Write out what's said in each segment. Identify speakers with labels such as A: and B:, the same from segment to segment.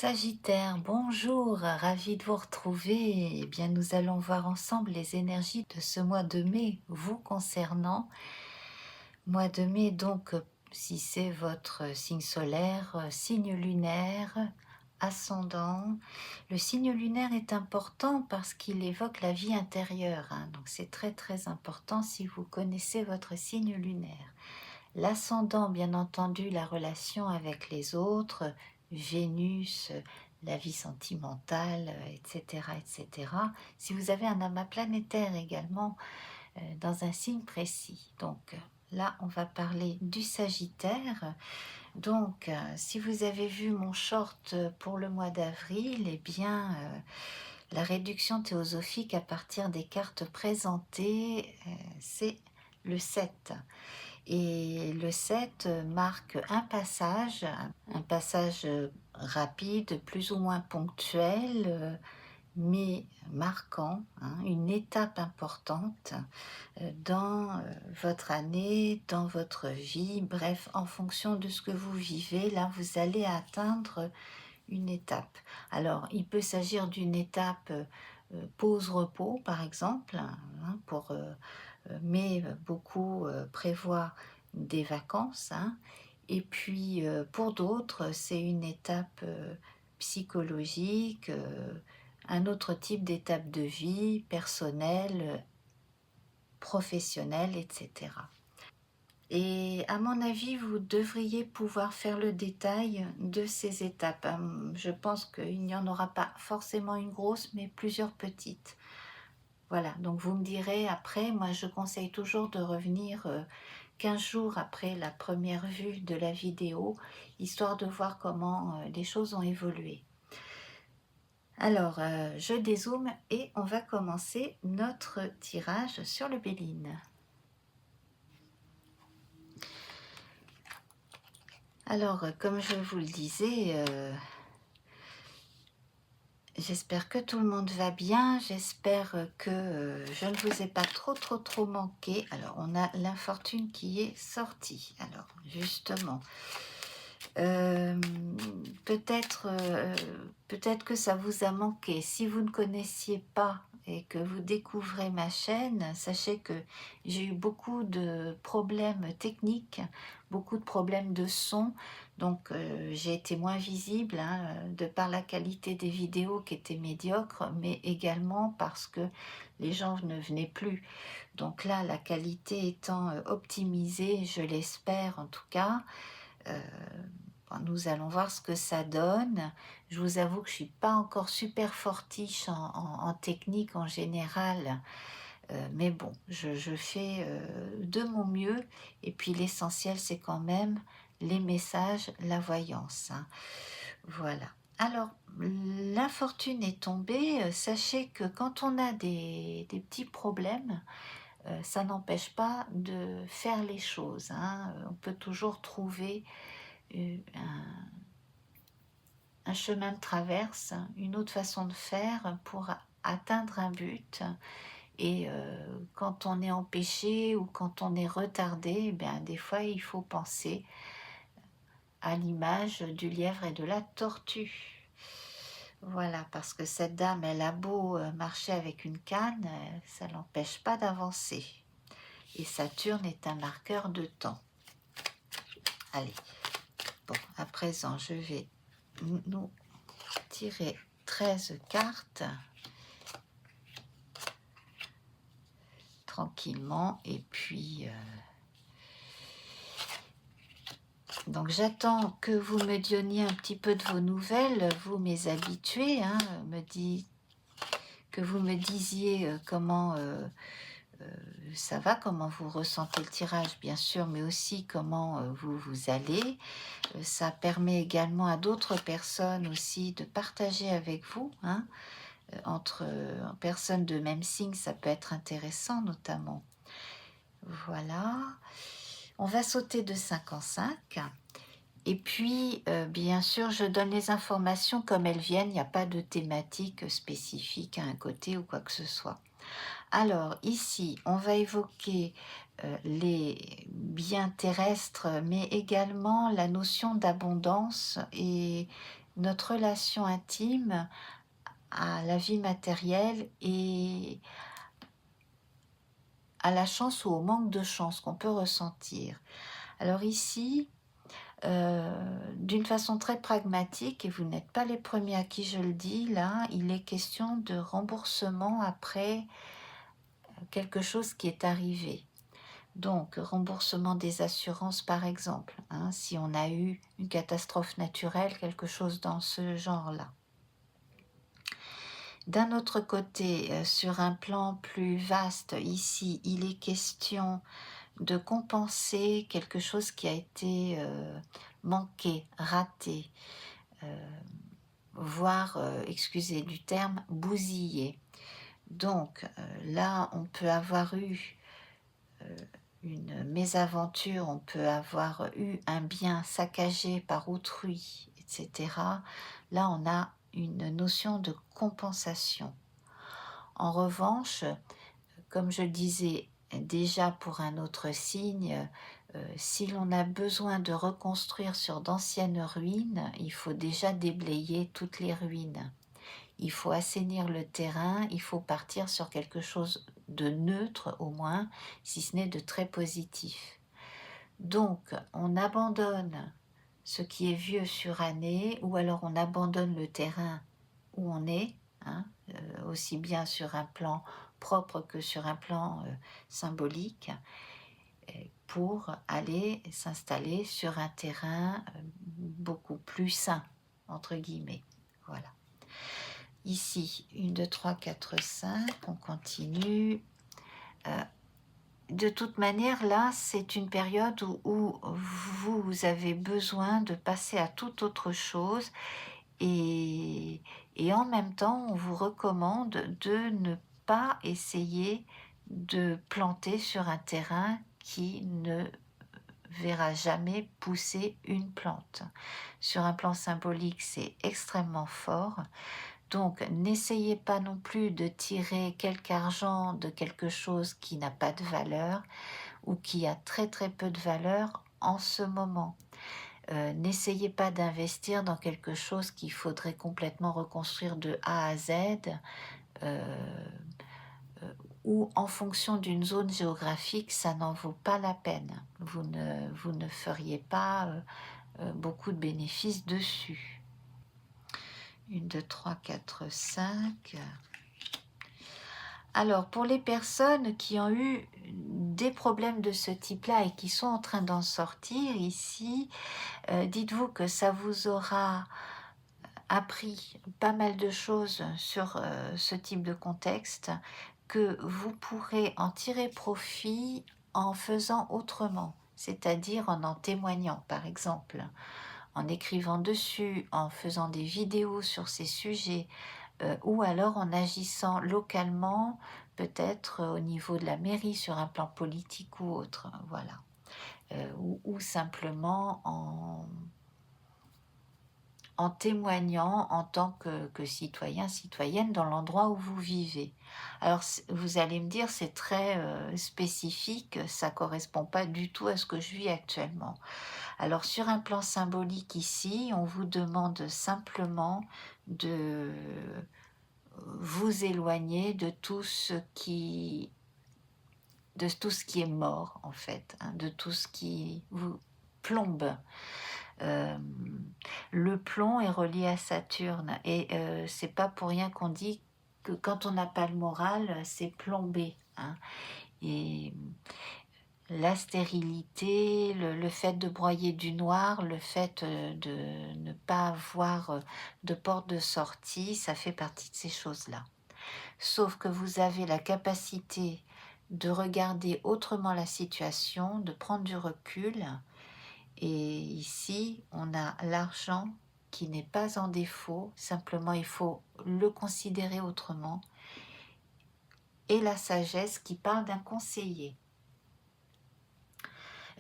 A: Sagittaire, bonjour, ravi de vous retrouver. Eh bien, nous allons voir ensemble les énergies de ce mois de mai vous concernant. Mois de mai, donc, si c'est votre signe solaire, signe lunaire, ascendant. Le signe lunaire est important parce qu'il évoque la vie intérieure, hein, donc c'est très très important si vous connaissez votre signe lunaire. L'ascendant, bien entendu, la relation avec les autres, Vénus, la vie sentimentale, etc., etc. Si vous avez un amas planétaire également dans un signe précis. Donc là, on va parler du Sagittaire. Donc, si vous avez vu mon short pour le mois d'avril, eh bien, la réduction théosophique à partir des cartes présentées, c'est le 7. Et le 7 marque un passage rapide, plus ou moins ponctuel, mais marquant, hein, une étape importante dans votre année, dans votre vie, bref, en fonction de ce que vous vivez, là vous allez atteindre une étape. Alors, il peut s'agir d'une étape pause-repos, par exemple, hein, mais beaucoup prévoient des vacances, hein. Et puis pour d'autres, c'est une étape psychologique, un autre type d'étape de vie, personnelle, professionnelle, etc. Et à mon avis, vous devriez pouvoir faire le détail de ces étapes. Je pense qu'il n'y en aura pas forcément une grosse, mais plusieurs petites. Voilà, donc vous me direz après, moi je conseille toujours de revenir 15 jours après la première vue de la vidéo, histoire de voir comment les choses ont évolué. Alors, je dézoome et on va commencer notre tirage sur le Béline. Alors, comme je vous le disais, j'espère que tout le monde va bien, j'espère que je ne vous ai pas trop manqué. Alors, on a l'infortune qui est sortie. Alors, justement, euh, peut-être que ça vous a manqué. Si vous ne connaissiez pas et que vous découvrez ma chaîne, sachez que j'ai eu beaucoup de problèmes techniques, beaucoup de problèmes de son. Donc j'ai été moins visible hein, de par la qualité des vidéos qui étaient médiocres, mais également parce que les gens ne venaient plus. Donc là, la qualité étant optimisée, je l'espère en tout cas, nous allons voir ce que ça donne. Je vous avoue que je ne suis pas encore super fortiche en technique en général, mais bon, je fais de mon mieux. Et puis l'essentiel, c'est quand même les messages, la voyance, hein. Voilà. Alors, l'infortune est tombée. Sachez que quand on a des petits problèmes, ça n'empêche pas de faire les choses, hein. On peut toujours trouver un chemin de traverse, une autre façon de faire pour atteindre un but. Et quand on est empêché ou quand on est retardé, eh bien, des fois il faut penser à l'image du lièvre et de la tortue. Voilà, parce que cette dame, elle a beau marcher avec une canne, ça l'empêche pas d'avancer. Et Saturne est un marqueur de temps. Allez, bon, à présent, je vais nous tirer 13 cartes tranquillement et puis donc j'attends que vous me donniez un petit peu de vos nouvelles, vous mes habitués, hein, que vous me disiez comment ça va, comment vous ressentez le tirage bien sûr, mais aussi comment vous allez. Ça permet également à d'autres personnes aussi de partager avec vous, hein, entre personnes de même signe, ça peut être intéressant notamment. Voilà, on va sauter de 5 en 5. Et puis, bien sûr, je donne les informations comme elles viennent, il n'y a pas de thématique spécifique à un côté ou quoi que ce soit. Alors, ici, on va évoquer les biens terrestres, mais également la notion d'abondance et notre relation intime à la vie matérielle et à la chance ou au manque de chance qu'on peut ressentir. Alors ici, d'une façon très pragmatique, et vous n'êtes pas les premiers à qui je le dis, là, il est question de remboursement après quelque chose qui est arrivé. Donc, remboursement des assurances, par exemple, hein, si on a eu une catastrophe naturelle, quelque chose dans ce genre-là. D'un autre côté, sur un plan plus vaste, ici, il est question de compenser quelque chose qui a été manqué, raté, voire, excusez du terme, bousillé. Donc, là, on peut avoir eu une mésaventure, on peut avoir eu un bien saccagé par autrui, etc. Là, on a une notion de compensation. En revanche, comme je le disais déjà pour un autre signe, si l'on a besoin de reconstruire sur d'anciennes ruines, il faut déjà déblayer toutes les ruines. Il faut assainir le terrain, il faut partir sur quelque chose de neutre au moins, si ce n'est de très positif. Donc, on abandonne ce qui est vieux suranné, ou alors on abandonne le terrain où on est, hein, aussi bien sur un plan propre que sur un plan symbolique, pour aller s'installer sur un terrain beaucoup plus sain, entre guillemets. Voilà. Ici, 1, 2, 3, 4, 5, on continue. De toute manière, là, c'est une période où vous avez besoin de passer à toute autre chose et en même temps, on vous recommande de ne pas essayer de planter sur un terrain qui ne verra jamais pousser une plante. Sur un plan symbolique, c'est extrêmement fort. Donc, n'essayez pas non plus de tirer quelque argent de quelque chose qui n'a pas de valeur ou qui a très très peu de valeur en ce moment. N'essayez pas d'investir dans quelque chose qu'il faudrait complètement reconstruire de A à Z ou en fonction d'une zone géographique, ça n'en vaut pas la peine. Vous ne feriez pas beaucoup de bénéfices dessus. 1, 2, 3, 4, 5. Alors, pour les personnes qui ont eu des problèmes de ce type-là et qui sont en train d'en sortir ici, dites-vous que ça vous aura appris pas mal de choses sur ce type de contexte, que vous pourrez en tirer profit en faisant autrement, c'est-à-dire en témoignant, par exemple, en écrivant dessus, en faisant des vidéos sur ces sujets, ou alors en agissant localement, peut-être au niveau de la mairie, sur un plan politique ou autre, voilà. Ou simplement en témoignant en tant que citoyen, citoyenne dans l'endroit où vous vivez. Alors vous allez me dire, c'est très spécifique, ça ne correspond pas du tout à ce que je vis actuellement. Alors sur un plan symbolique ici, on vous demande simplement de vous éloigner de tout ce qui est mort en fait, hein, de tout ce qui vous plombe. Le plomb est relié à Saturne et c'est pas pour rien qu'on dit que quand on n'a pas le moral, c'est plombé, hein. Et la stérilité, le fait de broyer du noir, le fait de ne pas avoir de porte de sortie, ça fait partie de ces choses-là. Sauf que vous avez la capacité de regarder autrement la situation, de prendre du recul. Et ici, on a l'argent qui n'est pas en défaut, simplement il faut le considérer autrement. Et la sagesse qui parle d'un conseiller.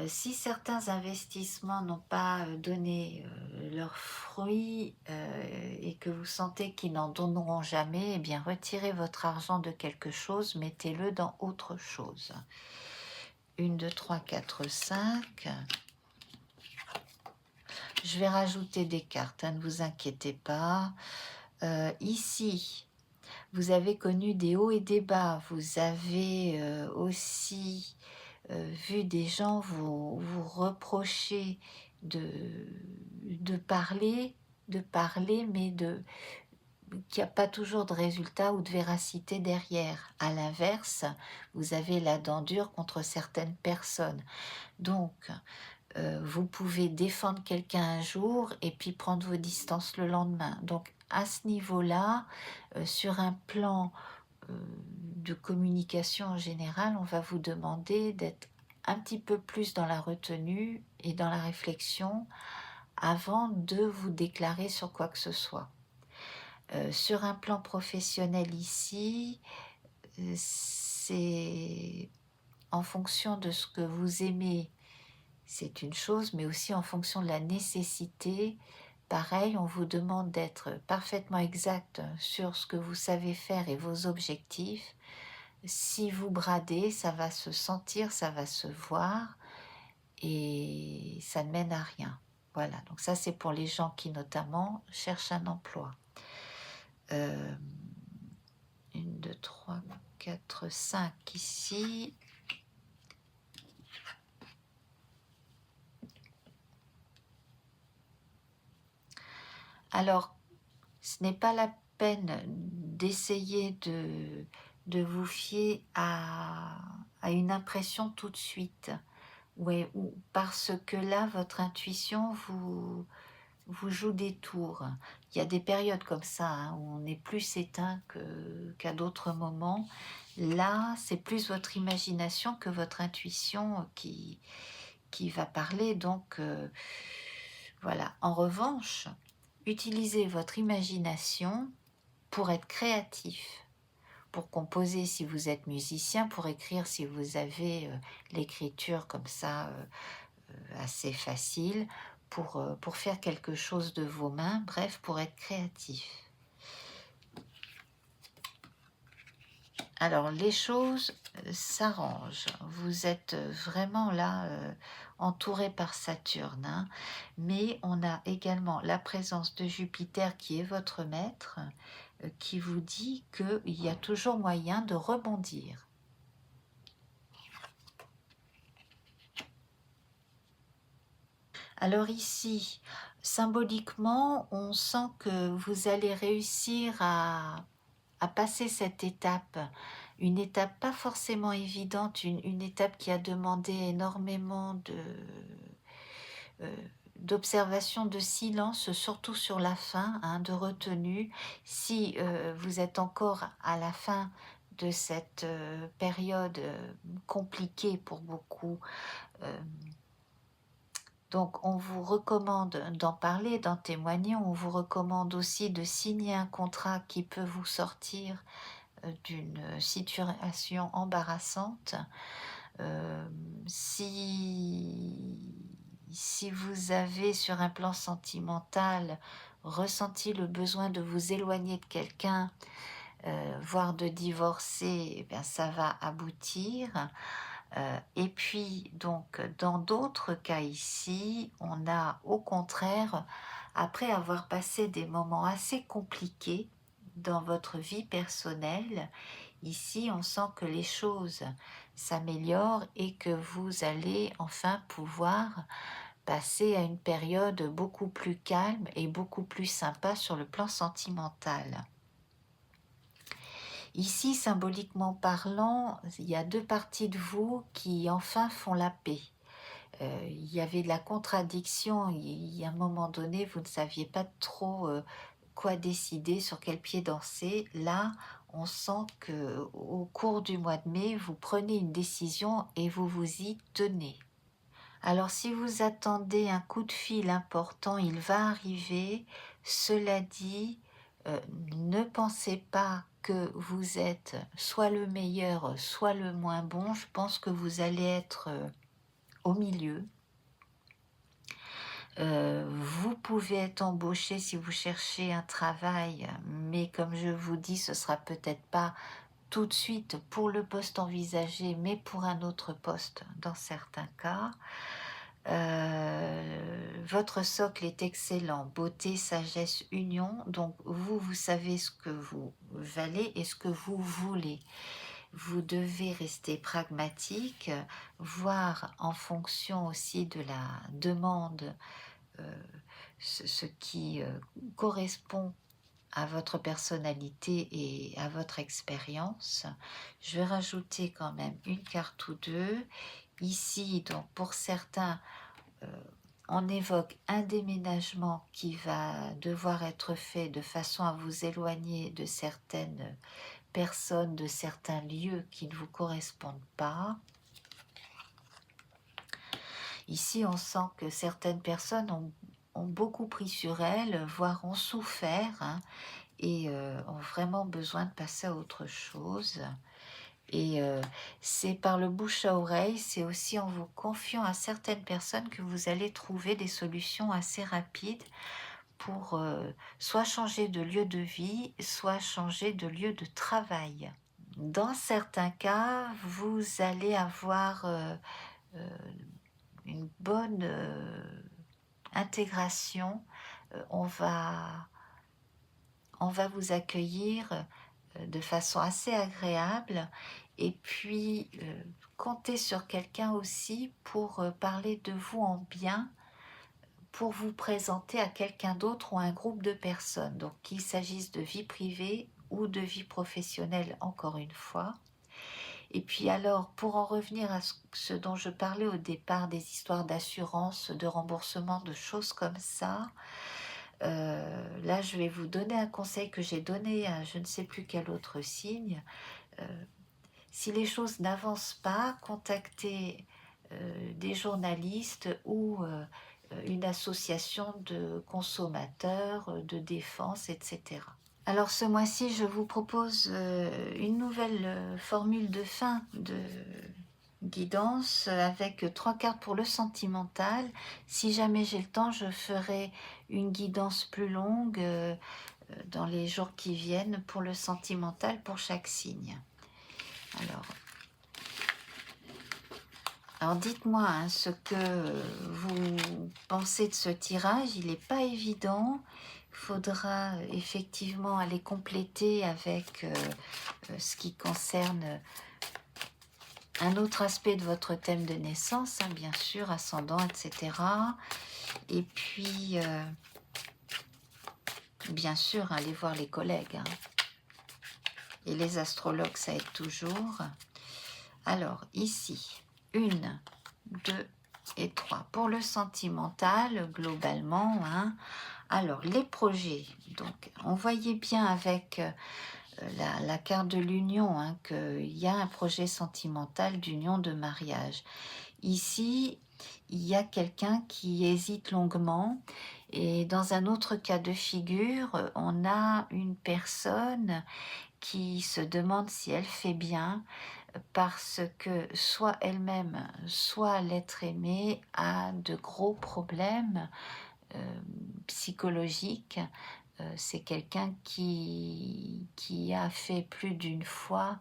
A: Si certains investissements n'ont pas donné leurs fruits et que vous sentez qu'ils n'en donneront jamais, eh bien retirez votre argent de quelque chose, mettez-le dans autre chose. 1, 2, 3, 4, 5. Je vais rajouter des cartes, hein, ne vous inquiétez pas. Ici, vous avez connu des hauts et des bas. Vous avez aussi vu des gens vous reprocher de parler, mais qu'il n'y a pas toujours de résultat ou de véracité derrière. À l'inverse, vous avez la dent dure contre certaines personnes. Donc, vous pouvez défendre quelqu'un un jour et puis prendre vos distances le lendemain. Donc, à ce niveau-là, sur un plan de communication en général, on va vous demander d'être un petit peu plus dans la retenue et dans la réflexion avant de vous déclarer sur quoi que ce soit. Sur un plan professionnel ici, c'est en fonction de ce que vous aimez, c'est une chose, mais aussi en fonction de la nécessité. Pareil, on vous demande d'être parfaitement exact sur ce que vous savez faire et vos objectifs. Si vous bradez, ça va se sentir, ça va se voir et ça ne mène à rien. Voilà, donc ça c'est pour les gens qui notamment cherchent un emploi. 1, 2, 3, 4, 5 ici. Alors, ce n'est pas la peine d'essayer de vous fier à une impression tout de suite. Ouais, ou parce que là, votre intuition vous joue des tours. Il y a des périodes comme ça, hein, où on est plus éteint qu'à d'autres moments. Là, c'est plus votre imagination que votre intuition qui va parler. Donc, voilà. En revanche, utilisez votre imagination pour être créatif, pour composer si vous êtes musicien, pour écrire si vous avez l'écriture comme ça assez facile, pour faire quelque chose de vos mains, bref, pour être créatif. Alors, les choses s'arrangent. Vous êtes vraiment là entouré par Saturne, hein, mais on a également la présence de Jupiter qui est votre maître, qui vous dit qu'il y a toujours moyen de rebondir. Alors ici, symboliquement, on sent que vous allez réussir à passer cette étape, une étape pas forcément évidente, une étape qui a demandé énormément euh, d'observation, de silence, surtout sur la fin, hein, de retenue. Si vous êtes encore à la fin de cette période compliquée pour beaucoup, donc on vous recommande d'en parler, d'en témoigner, on vous recommande aussi de signer un contrat qui peut vous sortir d'une situation embarrassante. Si vous avez sur un plan sentimental ressenti le besoin de vous éloigner de quelqu'un, voire de divorcer, eh bien, ça va aboutir. Et puis, donc, dans d'autres cas ici, on a au contraire, après avoir passé des moments assez compliqués dans votre vie personnelle, ici, on sent que les choses s'améliorent et que vous allez enfin pouvoir passer à une période beaucoup plus calme et beaucoup plus sympa sur le plan sentimental. Ici, symboliquement parlant, il y a deux parties de vous qui enfin font la paix. Il y avait de la contradiction, il y a un moment donné, vous ne saviez pas trop quoi décider, sur quel pied danser. Là, on sent que au cours du mois de mai, vous prenez une décision et vous vous y tenez. Alors si vous attendez un coup de fil important, il va arriver. Cela dit, ne pensez pas que vous êtes soit le meilleur, soit le moins bon. Je pense que vous allez être au milieu. Vous pouvez être embauché si vous cherchez un travail, mais comme je vous dis, ce sera peut-être pas tout de suite pour le poste envisagé, mais pour un autre poste dans certains cas. Votre socle est excellent, beauté, sagesse, union. Donc vous savez ce que vous valez et ce que vous voulez. Vous devez rester pragmatique, voir en fonction aussi de la demande ce qui correspond à votre personnalité et à votre expérience. Je vais rajouter quand même une carte ou deux. Ici, donc pour certains, on évoque un déménagement qui va devoir être fait de façon à vous éloigner de certaines personnes, de certains lieux qui ne vous correspondent pas. Ici, on sent que certaines personnes ont beaucoup pris sur elles, voire ont souffert, hein, et ont vraiment besoin de passer à autre chose. Et c'est par le bouche à oreille, c'est aussi en vous confiant à certaines personnes que vous allez trouver des solutions assez rapides pour soit changer de lieu de vie, soit changer de lieu de travail. Dans certains cas, vous allez avoir une bonne intégration. On va vous accueillir de façon assez agréable et puis comptez sur quelqu'un aussi pour parler de vous en bien, pour vous présenter à quelqu'un d'autre ou à un groupe de personnes, donc qu'il s'agisse de vie privée ou de vie professionnelle encore une fois. Et puis alors, pour en revenir à ce dont je parlais au départ, des histoires d'assurance, de remboursement, de choses comme ça, là je vais vous donner un conseil que j'ai donné à je ne sais plus quel autre signe. Si les choses n'avancent pas, contactez des journalistes ou une association de consommateurs, de défense, etc. Alors ce mois-ci, je vous propose une nouvelle formule de fin de guidance avec 3 cartes pour le sentimental. Si jamais j'ai le temps, je ferai une guidance plus longue dans les jours qui viennent pour le sentimental pour chaque signe. Alors dites-moi hein, ce que vous pensez de ce tirage. Il n'est pas évident. Il faudra effectivement aller compléter avec ce qui concerne un autre aspect de votre thème de naissance, hein, bien sûr, ascendant, etc. Et puis, bien sûr, aller voir les collègues. Hein. Et les astrologues, ça aide toujours. Alors, ici, 1, 2 et 3. Pour le sentimental, globalement, hein, alors, les projets. Donc, on voyait bien avec la carte de l'union hein, qu'il y a un projet sentimental d'union de mariage. Ici, il y a quelqu'un qui hésite longuement et dans un autre cas de figure, on a une personne qui se demande si elle fait bien parce que soit elle-même, soit l'être aimé a de gros problèmes psychologiques. C'est quelqu'un qui a fait plus d'une fois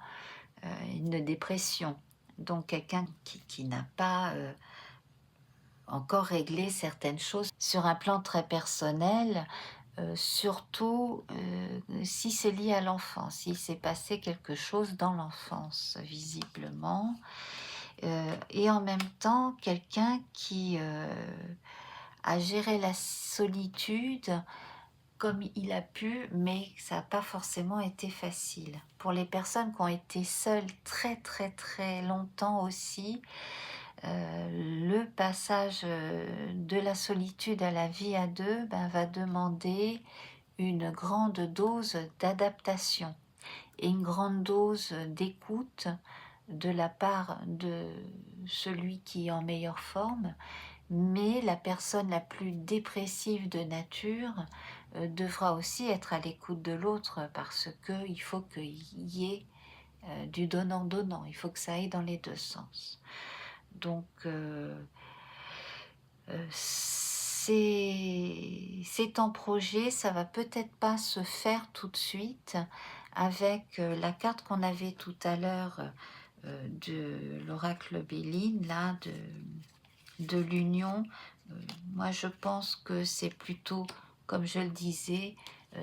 A: une dépression. Donc quelqu'un qui n'a pas encore réglé certaines choses sur un plan très personnel, surtout si c'est lié à l'enfance, s'il s'est passé quelque chose dans l'enfance, visiblement. Et en même temps, quelqu'un qui a géré la solitude comme il a pu, mais ça n'a pas forcément été facile. Pour les personnes qui ont été seules très très très longtemps aussi, le passage de la solitude à la vie à deux va demander une grande dose d'adaptation et une grande dose d'écoute de la part de celui qui est en meilleure forme, mais la personne la plus dépressive de nature devra aussi être à l'écoute de l'autre parce qu'il faut qu'il y ait du donnant-donnant, il faut que ça aille dans les deux sens. Donc c'est en projet, ça va peut-être pas se faire tout de suite avec la carte qu'on avait tout à l'heure de l'oracle Béline, là, de l'union. Moi, je pense que c'est plutôt, comme je le disais,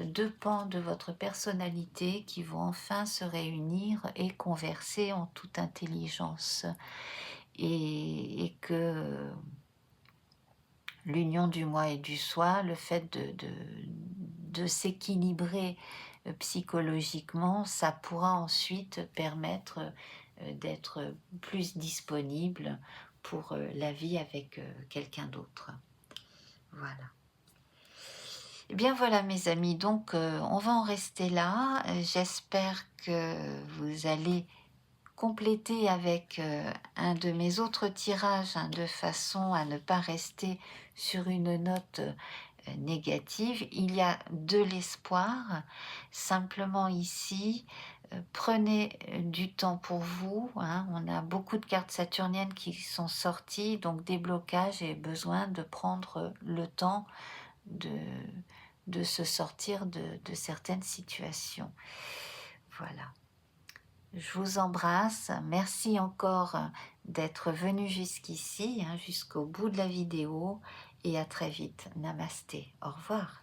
A: deux pans de votre personnalité qui vont enfin se réunir et converser en toute intelligence. Et que l'union du moi et du soi, le fait de s'équilibrer psychologiquement, ça pourra ensuite permettre d'être plus disponible pour la vie avec quelqu'un d'autre. Voilà. Eh bien voilà mes amis, donc on va en rester là. J'espère que vous allez compléter avec un de mes autres tirages, hein, de façon à ne pas rester sur une note négative. Il y a de l'espoir. Simplement ici, prenez du temps pour vous, hein. On a beaucoup de cartes saturniennes qui sont sorties, donc déblocage et besoin de prendre le temps de se sortir de certaines situations. Voilà. Je vous embrasse. Merci encore d'être venu jusqu'ici, hein, jusqu'au bout de la vidéo. Et à très vite. Namasté. Au revoir.